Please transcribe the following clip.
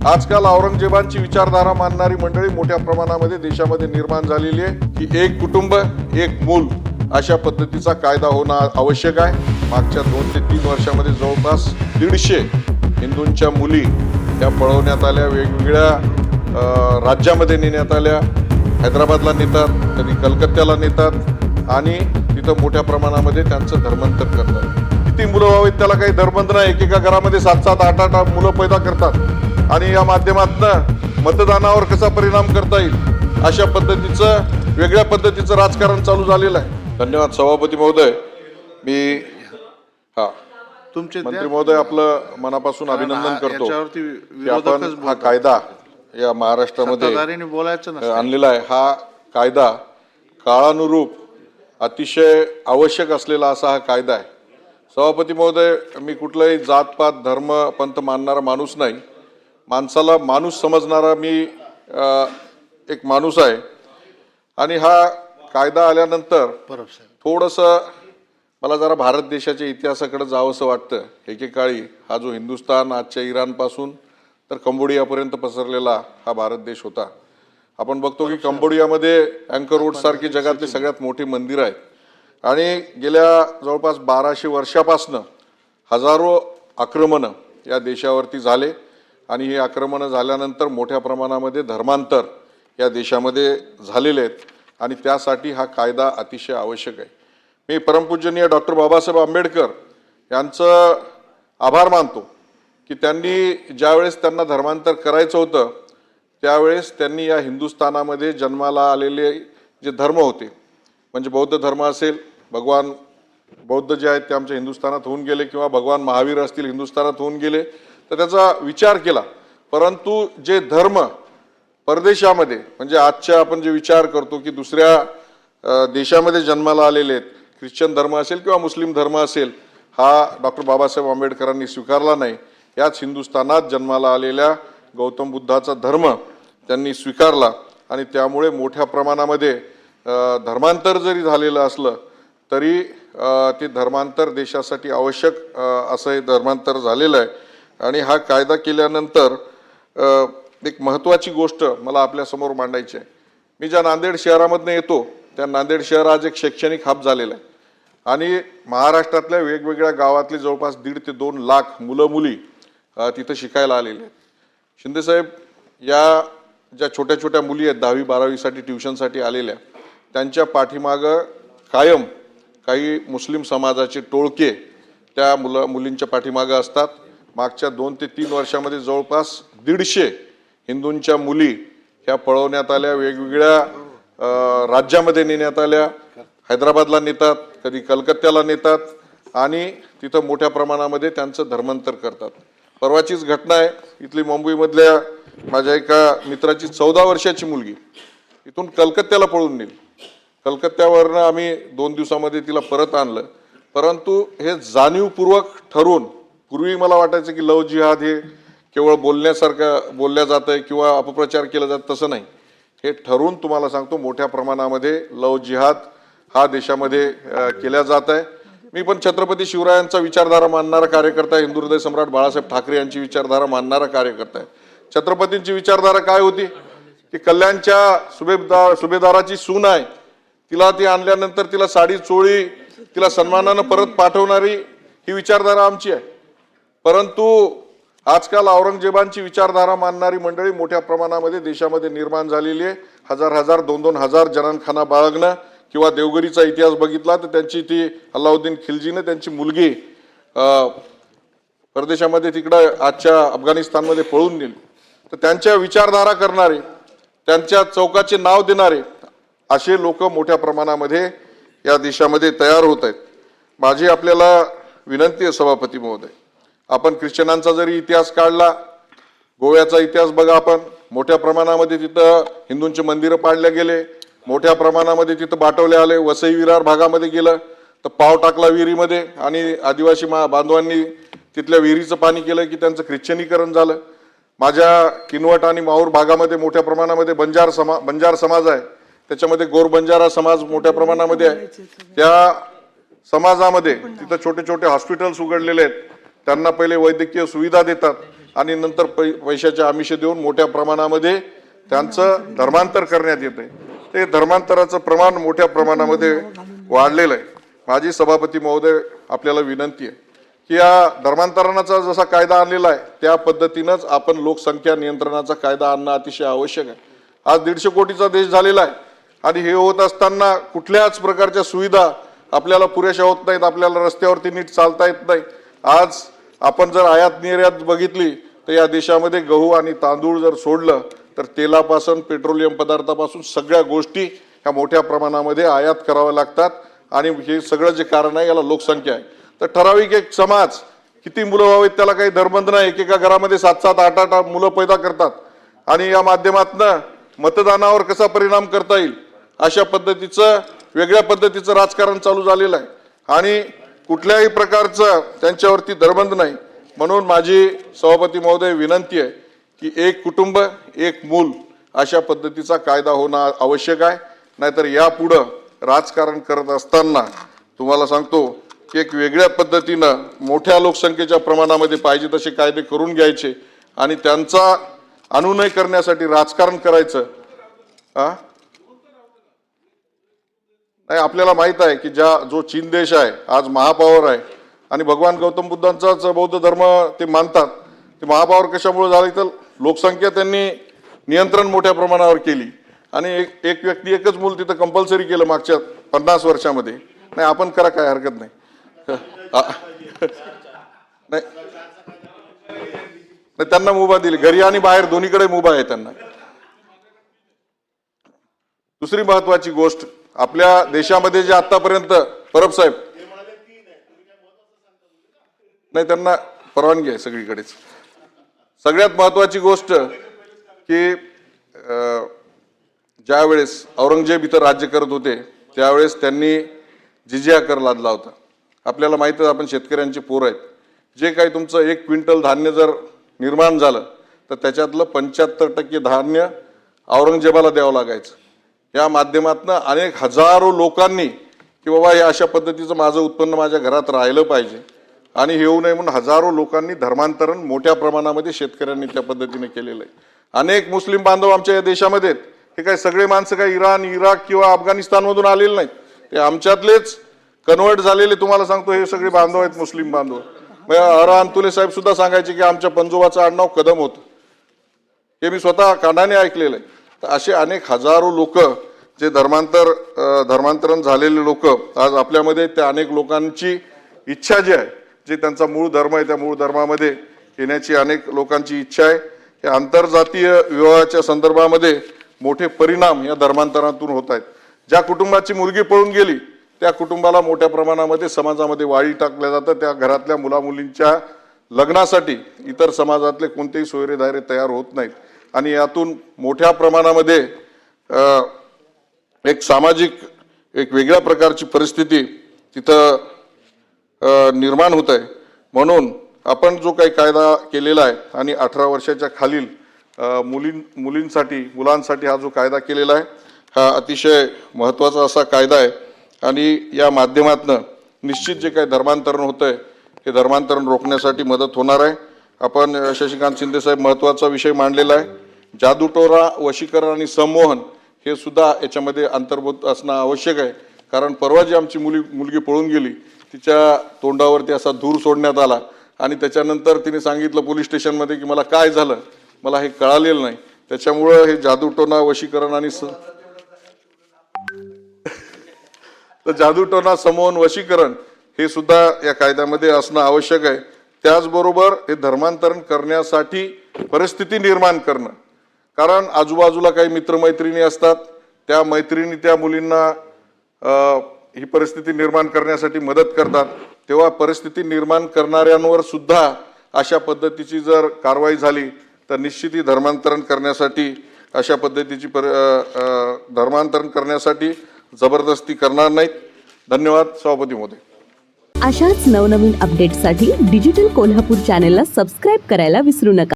आजकाल औरंगजेबांची विचारधारा मानणारी मंडळी मोठ्या प्रमाणामध्ये देशामध्ये निर्माण झालेली आहे की एक कुटुंब एक मूल अशा पद्धतीचा कायदा होणं आवश्यक आहे। मागच्या 2 ते 3 वर्षामध्ये जवळपास 150 हिंदूंच्या मुली त्या पळवण्यात आल्या, वेगवेगळ्या राज्यामध्ये नेण्यात आल्या। हैदराबादला नेतात, कधी कलकत्त्याला नेतात आणि तिथं मोठ्या प्रमाणामध्ये त्यांचं धर्मांतर करतात। किती मुलं व्हावीत त्याला काही धर्मबंध नाही। एकेका घरामध्ये 7-7, 8-8 मुलं पैदा करतात आणि या माध्यमातून मतदानावर कसा परिणाम करता येईल अशा पद्धतीचं वेगळ्या पद्धतीचं राजकारण चालू झालेलं आहे। धन्यवाद सभापती महोदय। मी तुमचे मंत्री महोदय आपलं मनापासून अभिनंदन करतो की आपण हा कायदा या महाराष्ट्रामध्ये आणलेला आहे। हा कायदा काळानुरूप अतिशय आवश्यक असलेला असा हा कायदा आहे। सभापती महोदय, मी कुठलाही जातपात धर्म पंथ मानणारा माणूस नाही। माणसाला माणूस समजणारा मी एक माणूस आहे आणि हा कायदा आल्यानंतर थोडंसं मला जरा भारत देशाच्या इतिहासाकडे जावंसं वाटतं। एकेकाळी हा जो हिंदुस्थान आजच्या इराणपासून तर कंबोडियापर्यंत पसरलेला हा भारत देश होता। आपण बघतो की कंबोडियामध्ये अँकर वोट सारखी जगातले सगळ्यात मोठे मंदिर आहेत आणि गेल्या जवळपास 1200 वर्षापासून हजारो आक्रमणं या देशावरती झाले आणि ही आक्रमणं झाल्यानंतर मोठ्या प्रमाणामध्ये धर्मांतर या देशामध्ये झालेले आहेत आणि त्यासाठी हा कायदा अतिशय आवश्यक आहे। मी परमपूजनीय डॉक्टर बाबासाहेब आंबेडकर यांचं आभार मानतो की त्यांनी ज्यावेळेस त्यांना धर्मांतर करायचं होतं त्यावेळेस त्यांनी या हिंदुस्थानामध्ये जन्माला आलेले जे धर्म होते, म्हणजे बौद्ध धर्म असेल, भगवान बौद्ध जे आहेत ते आमच्या हिंदुस्थानात होऊन गेले किंवा भगवान महावीर असतील हिंदुस्थानात होऊन गेले, तर त्याचा विचार केला। परंतु जे धर्म परदेशामध्ये म्हणजे आजच्या आपण जे विचार करतो की दुसऱ्या देशामध्ये जन्माला आलेले आहेत, ख्रिश्चन धर्म असेल किंवा मुस्लिम धर्म असेल, हा डॉक्टर बाबासाहेब आंबेडकरांनी स्वीकारला नाही। याच हिंदुस्थानात जन्माला आलेल्या गौतम बुद्धाचा धर्म त्यांनी स्वीकारला आणि त्यामुळे मोठ्या प्रमाणामध्ये धर्मांतर जरी झालेलं असलं तरी ते धर्मांतर देशासाठी आवश्यक असं हे धर्मांतर झालेलं आहे। आणि हा कायदा केल्यानंतर एक महत्त्वाची गोष्ट मला आपल्यासमोर मांडायची आहे। मी ज्या नांदेड शहरामधून येतो त्या नांदेड शहर आज एक शैक्षणिक हब झालेलं आहे आणि महाराष्ट्रातल्या वेगवेगळ्या गावातले जवळपास 1.5 ते 2 लाख मुलं मुली तिथं शिकायला आलेले आहेत। शिंदेसाहेब, या ज्या छोट्या छोट्या मुली आहेत 10वी 12वीसाठी ट्युशनसाठी आलेल्या, त्यांच्या पाठीमागं कायम काही मुस्लिम समाजाचे टोळके त्या मुलींच्या पाठीमागं असतात। मागच्या 2 ते 3 वर्षामध्ये जवळपास 150 हिंदूंच्या मुली ह्या पळवण्यात आल्या, वेगवेगळ्या राज्यामध्ये नेण्यात आल्या। हैदराबादला नेतात, कधी कलकत्त्याला नेतात आणि तिथं मोठ्या प्रमाणामध्ये त्यांचं धर्मांतर करतात। परवाचीच घटना आहे, इथली मुंबईमधल्या माझ्या एका मित्राची 14 वर्षाची मुलगी इथून कलकत्त्याला पळून नेली। कलकत्त्यावरनं आम्ही 2 दिवसामध्ये तिला परत आणलं। परंतु हे जाणीवपूर्वक ठरवून, पूर्वी मला वाटायचं की लव जिहाद हे केवळ बोलण्यासारखं बोलल्या जातंय किंवा अपप्रचार केला जात, तसं नाही। हे ठरवून तुम्हाला सांगतो मोठ्या प्रमाणामध्ये लव जिहाद हा देशामध्ये केल्या जात आहे। मी पण छत्रपती शिवरायांचा विचारधारा मानणारा कार्यकर्ता आहे, हिंदू हृदय सम्राट बाळासाहेब ठाकरे यांची विचारधारा मानणारा कार्यकर्ता आहे। छत्रपतींची विचारधारा काय होती की कल्याणच्या सुभेदाराची सून आहे, तिला ती आणल्यानंतर तिला साडी चोळी तिला सन्मानानं परत पाठवणारी ही विचारधारा आमची आहे। परंतु आजकाल औरंगजेबांची विचारधारा मानणारी मंडळी मोठ्या प्रमाणामध्ये देशामध्ये निर्माण झालेली आहे। 1000-1000, 2-2 हजार जनानखाना बाळगणं किंवा देवगिरीचा इतिहास बघितला तर त्यांची ती अल्लाउद्दीन खिलजीने त्यांची मुलगी परदेशामध्ये तिकडं आजच्या अफगाणिस्तानमध्ये पळून नेली। तर त्यांच्या विचारधारा करणारे, त्यांच्या चौकाचे नाव देणारे असे लोक मोठ्या प्रमाणामध्ये या देशामध्ये तयार होत आहेत। माझी आपल्याला विनंती आहे सभापती महोदय, आपण ख्रिश्चनांचा जरी इतिहास काढला, गोव्याचा इतिहास बघा, आपण मोठ्या प्रमाणामध्ये तिथं हिंदूंचे मंदिरं पाडले गेले, मोठ्या प्रमाणामध्ये तिथं बाटवले आले। वसई विरार भागामध्ये गेलं तर पाव टाकला विहिरीमध्ये आणि आदिवासी बांधवांनी तिथल्या विहिरीचं पाणी केलं की त्यांचं ख्रिश्चनीकरण झालं। माझ्या किनवट आणि माहूर भागामध्ये मोठ्या प्रमाणामध्ये बंजार समाज आहे, त्याच्यामध्ये गोर बंजारा समाज मोठ्या प्रमाणामध्ये आहे। त्या समाजामध्ये तिथं छोटे छोटे हॉस्पिटल्स उघडलेले आहेत, त्यांना पहिले वैद्यकीय सुविधा देतात आणि नंतर पैशाचे आमिष देऊन मोठ्या प्रमाणामध्ये त्यांचं धर्मांतर करण्यात येते। ते धर्मांतराचं प्रमाण मोठ्या प्रमाणामध्ये वाढलेलं आहे। माझी सभापती महोदय आपल्याला विनंती आहे की या धर्मांतरणाचा जसा कायदा आणलेला आहे त्या पद्धतीनंच आपण लोकसंख्या नियंत्रणाचा कायदा आणणं अतिशय आवश्यक आहे। आज 150 कोटीचा देश झालेला आहे आणि हे होत असताना कुठल्याच प्रकारच्या सुविधा आपल्याला पुरेशा होत नाहीत, आपल्याला रस्त्यावरती नीट चालता येत नाही। आज आपण जर आयात निर्यात बघितली तर या देशामध्ये गहू आणि तांदूळ जर सोडलं तर तेलापासून पेट्रोलियम पदार्थापासून सगळ्या गोष्टी ह्या मोठ्या प्रमाणामध्ये आयात कराव्या लागतात आणि हे सगळं जे कारण आहे याला लोकसंख्या आहे। तर ठराविक एक समाज किती मुलं व्हावेत त्याला काही धरबंध नाही, एकेका घरामध्ये 7-7, 8-8 मुलं पैदा करतात आणि या माध्यमातून मतदानावर कसा परिणाम करता येईल अशा पद्धतीचं वेगळ्या पद्धतीचं राजकारण चालू झालेलं आहे आणि कुठल्याही प्रकारचं त्यांच्यावरती धरबंध नाही। म्हणून माझी सभापती महोदय विनंती आहे की एक कुटुंब एक मूल अशा पद्धतीचा कायदा होणं आवश्यक आहे। नाहीतर यापुढं राजकारण करत असताना तुम्हाला सांगतो की एक वेगळ्या पद्धतीनं मोठ्या लोकसंख्येच्या प्रमाणामध्ये पाहिजे तसे कायदे करून घ्यायचे आणि त्यांचा अनुनय करण्यासाठी राजकारण करायचं। नाही, आपल्याला माहित आहे की जो चीन देश आहे आज महापॉवर आहे आणि भगवान गौतम बुद्धांचाच बौद्ध धर्म ते मानतात। ते महापॉवर कशामुळे झाली तर लोकसंख्या त्यांनी नियंत्रण मोठ्या प्रमाणावर केली आणि एक व्यक्ती एकच मूल तिथं कंपल्सरी केलं मागच्या 50 वर्षामध्ये। नाही, आपण करा, काय हरकत नाही। नाही, त्यांना मुभा दिली, घरी आणि बाहेर दोन्हीकडे मुभा आहे त्यांना। दुसरी महत्वाची गोष्ट आपल्या देशामध्ये जे आतापर्यंत परब साहेब नाही, त्यांना परवानगी आहे सगळीकडेच। सगळ्यात महत्वाची गोष्ट की ज्यावेळेस औरंगजेब इथं राज्य करत होते त्यावेळेस त्यांनी जिजिया कर लादला होता। आपल्याला माहिती आहे आपण शेतकऱ्यांचे पोर आहेत। जे काही तुमचं 1 क्विंटल धान्य जर निर्माण झालं तर त्याच्यातलं 75% धान्य औरंगजेबाला द्यावं लागायचं। या माध्यमातून अनेक हजारो लोकांनी की बाबा या अशा पद्धतीचं माझं उत्पन्न माझ्या घरात राहिलं पाहिजे आणि हे होऊ नये म्हणून हजारो लोकांनी धर्मांतरण मोठ्या प्रमाणामध्ये शेतकऱ्यांनी त्या पद्धतीने केलेलं आहे। अनेक मुस्लिम बांधव आमच्या या देशामध्ये हे काही सगळे माणसं काही इराण, इराक किंवा अफगाणिस्तानमधून आलेले नाहीत, ते आमच्यातलेच कन्वर्ट झालेले तुम्हाला सांगतो हे सगळे बांधव आहेत, मुस्लिम बांधव। अरहान तुले साहेब सुद्धा सांगायचे की आमच्या पंजोबाचं आडनाव कदम होतं, हे मी स्वतः कानाने ऐकलेलं आहे। तर असे अनेक हजारो लोक जे धर्मांतरण झालेले लोक आज आपल्यामध्ये, त्या अनेक लोकांची इच्छा जी आहे, जे त्यांचा मूळ धर्म आहे त्या मूळ धर्मामध्ये येण्याची अनेक लोकांची इच्छा आहे। या आंतरजातीय विवाहाच्या संदर्भामध्ये मोठे परिणाम या धर्मांतरातून होत आहेत। ज्या कुटुंबाची मुलगी पळून गेली त्या कुटुंबाला मोठ्या प्रमाणामध्ये समाजामध्ये वाळी टाकल्या जातं। त्या घरातल्या मुलामुलींच्या लग्नासाठी इतर समाजातले कोणतेही सोयरे दायरे तयार होत नाहीत आणि यातून मोठ्या प्रमाणामध्ये एक सामाजिक एक वेगळ्या प्रकारची परिस्थिती तिथं निर्माण होत आहे। म्हणून आपण जो काही कायदा केलेला आहे आणि 18 वर्षाच्या खालील मुलांसाठी हा जो कायदा केलेला आहे हा अतिशय महत्त्वाचा असा कायदा आहे आणि या माध्यमातून निश्चित जे काही धर्मांतरण होतं आहे हे धर्मांतरण रोखण्यासाठी मदत होणार आहे। आपण शशिकांत शिंदे साहेब महत्त्वाचा विषय मांडलेला आहे। जादूटोरा, वशीकरण आणि संमोहन हे सुद्धा याच्यामध्ये अंतर्भूत असणं आवश्यक आहे। कारण परवा जी आमची मुलगी पळून गेली तिच्या तोंडावरती असा धूर सोडण्यात आला आणि त्याच्यानंतर तिने सांगितलं पोलीस स्टेशनमध्ये की मला काय झालं मला हे कळालेलं नाही। त्याच्यामुळं हे जादूटोना, वशीकरण आणि जादूटोना, संमोहन, वशीकरण हे सुद्धा या कायद्यामध्ये असणं आवश्यक आहे। त्याचबरोबर हे धर्मांतरण करण्यासाठी परिस्थिती निर्माण करणं, कारण आजूबाजूला काही मित्रमैत्रिणी असतात, त्या मैत्रिणी त्या मुलींना ही परिस्थिती निर्माण करण्यासाठी मदत करतात। तेव्हा परिस्थिती निर्माण करणाऱ्यांवर सुद्धा अशा पद्धतीची जर कारवाई झाली तर निश्चित ही धर्मांतरण करण्यासाठी अशा पद्धतीची धर्मांतरण करण्यासाठी जबरदस्ती करणार नाहीत। धन्यवाद सभापती महोदय। अशाच नवनवीन अपडेट्ससाठी डिजिटल कोल्हापूर चॅनेलला सबस्क्राइब करायला विसरू नका।